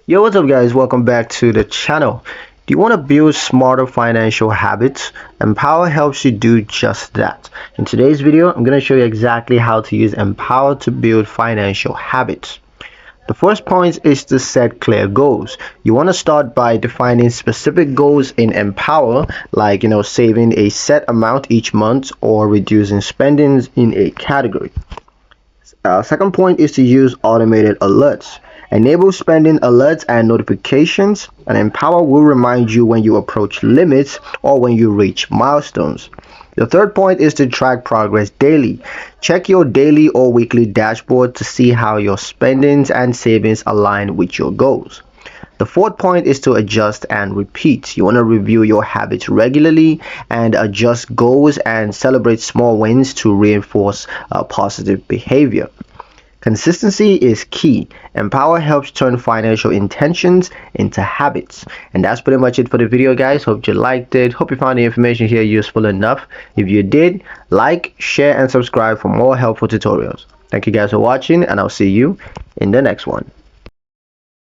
Yo, what's up guys? Welcome back to the channel. Do you want to build smarter financial habits? Empower helps you do just that. In today's video, I'm going to show you exactly how to use Empower to build financial habits. The first point is to set clear goals. You want to start by defining specific goals in Empower, like saving a set amount each month or reducing spendings in a category. Second point is to use automated alerts. Enable spending alerts and notifications, and Empower will remind you when you approach limits or when you reach milestones. The third point is to track progress daily. Check your daily or weekly dashboard to see how your spendings and savings align with your goals. The fourth point is to adjust and repeat. You want to review your habits regularly and adjust goals and celebrate small wins to reinforce positive behavior. Consistency is key. Empower helps turn financial intentions into habits. And that's pretty much it for the video, guys. Hope you liked it. Hope you found the information here useful enough. If you did, like, share, and subscribe for more helpful tutorials. Thank you guys for watching, and I'll see you in the next one.